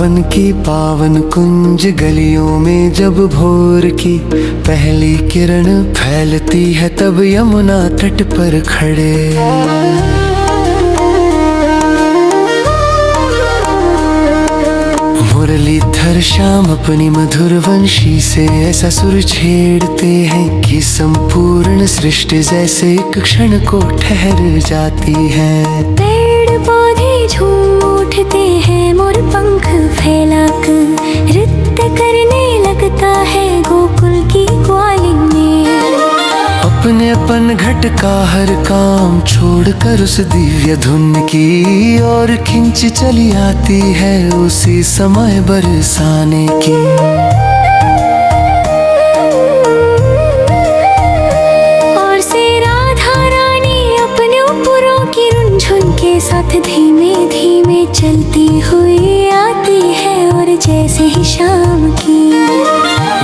वृंदावन की पावन कुंज गलियों में जब भोर की पहली किरण फैलती है, तब यमुना तट पर खड़े मुरलीधर श्याम अपनी मधुर वंशी से ऐसा सुर छेड़ते हैं कि संपूर्ण सृष्टि जैसे एक क्षण को ठहर जाती है। पेड़ पौधे झूम उठते हैं, मोर पंख फैलाकर नृत्य करने लगता है गोकुल की ग्वालिन में। अपनेपन घट का हर काम छोड़कर उस दिव्य धुन की ओर खिंच चली आती है उसी समय बरसाने की। और से राधा रानी अपने उपरों की रुनझुन के साथ धीमे धीमे चलती हुई आती है, और जैसे ही शाम की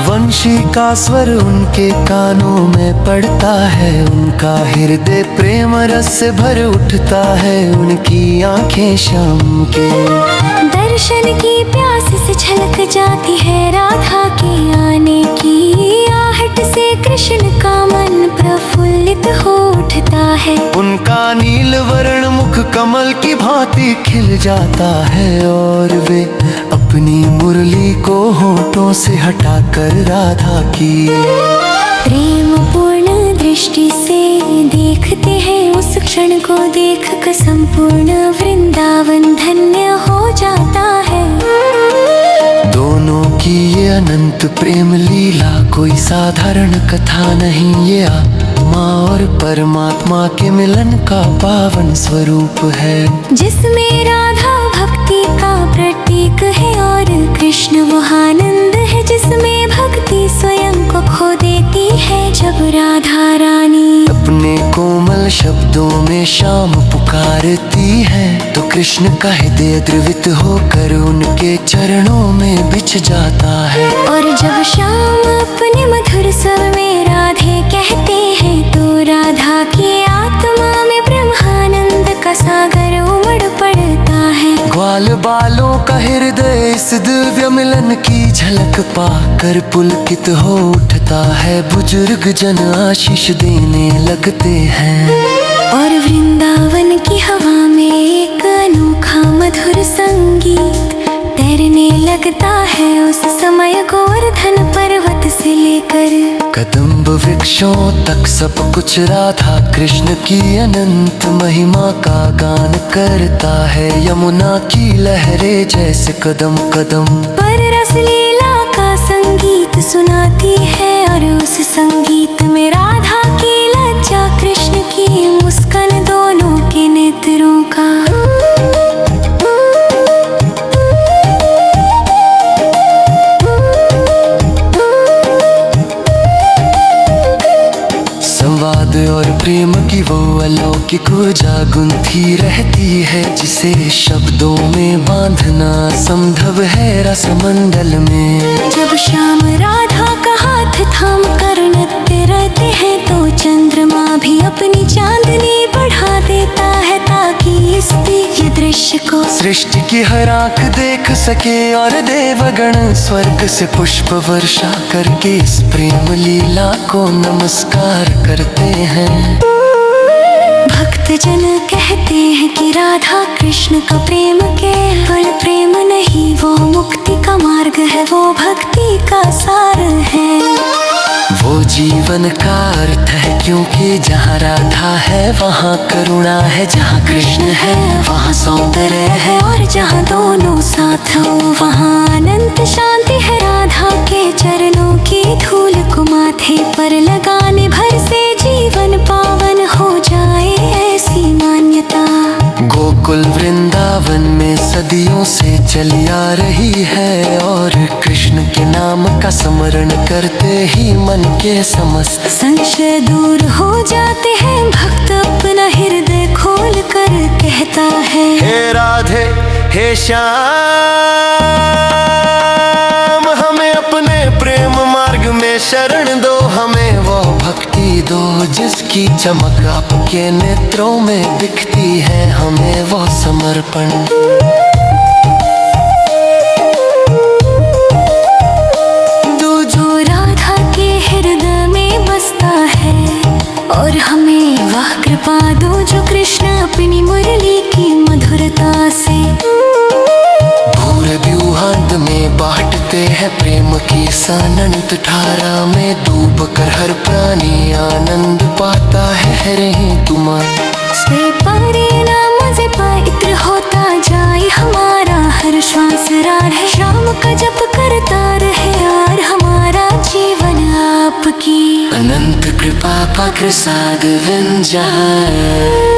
वंशी का स्वर उनके कानों में पड़ता है, उनका हृदय प्रेम रस से भर उठता है। उनकी आंखें शाम के दर्शन की प्यास से छलक जाती है, राधा के आने की आहट से कृष्ण का मन प्रफुल्लित हो उठता है। उनका नील वर्ण मुख कमल की भांति खिल जाता है, और वे अपनी मुरली को होठों से हटाकर राधा की प्रेम पूर्ण दृष्टि से देखते हैं। उस क्षण को देख कर संपूर्ण वृंदावन धन्य हो जाता है। दोनों की ये अनंत प्रेम लीला कोई साधारण कथा नहीं, ये आत्मा और परमात्मा के मिलन का पावन स्वरूप है, जिसमें राधा भक्ति का प्रतीक है और कृष्ण वह आनंद है जिसमें भक्ति स्वयं को खो देती है। जब राधा रानी अपने कोमल शब्दों में शाम पुकारती है, तो कृष्ण का हृदय द्रवित होकर उनके चरणों में बिछ जाता है। और जब शाम अपने मधुर स्वर में राधे कहते हैं, तो राधा की आत्मा में ब्रह्मानंद का सागर उमड़ पड़ता है। ग्वाल बालों का हृदय इस दिव्य मिलन की झलक पाकर पुलकित हो उठता है। बुजुर्ग जन आशीष देने लगते हैं, और वृंदावन की हवा में एक अनोखा मधुर संगीत तैरने लगता है। उस समय गोवर्धन पर्वत से लेकर कदम्ब वृक्षों तक सब कुछ राधा कृष्ण की अनंत महिमा का गान करता है। यमुना की लहरें जैसे कदम कदम पर रस लीला का संगीत सुनाती है, और उस संगीत में राधा की लज्जा कृष्ण की मुस्कान दोनों के नेत्रों का संवाद और प्रेम की वो अलौकिक ऊर्जा गुंथी रहती है, जिसे शब्दों में बांधना संभव है रसमंडल में। जब श्याम राधा का हाथ थाम कर नृत्य रहते हैं, तो चंद्रमा भी अपनी चांदनी बढ़ा देता है, ताकि इस दिव्य दृश्य को सृष्टि की हर आंख देख सके। और देवगण स्वर्ग से पुष्प वर्षा करके इस प्रेम लीला को नमस्कार करते हैं। भक्त जन कहते हैं कि राधा कृष्ण का प्रेम केवल प्रेम नहीं, वो मुक्ति का मार्ग है, वो भक्ति का सार है। वो जीवन का अर्थ है, क्योंकि जहाँ राधा है वहाँ करुणा है, जहाँ कृष्ण है वहाँ सौंदर्य है, और जहाँ दोनों साथ हो वहाँ अनंत शांति है। राधा के चरणों की धूल को माथे पर लगाने भर से जीवन पावन हो जाए, ऐसी मान्यता गोकुल वृंदावन में सदियों से चली आ रही है। और कृष्ण के नाम का स्मरण करते ही मन के समस्त संशय दूर हो जाते हैं। भक्त अपना हृदय खोल कर कहता है, हे राधे हे श्याम, हमें अपने प्रेम मार्ग में शरण दो, हमें वो भक्ति दो जिसकी चमक आपके नेत्रों में दिखती है, हमें वो समर्पण। कृपा दो जो कृष्ण अपनी मुरली की मधुरता से। भूरे व्यूहांत में बांटते हैं प्रेम की सानंत धारा में, डूब कर हर प्राणी आनंद पाता है रहे तुम्हारे। से परिणाम से पवित्र होता जाए हमारा हर श्वास, राधे श्याम का जप करता रहे और हमारा जीवन आपकी अनंत कृपा पात्र साध विंध्य है।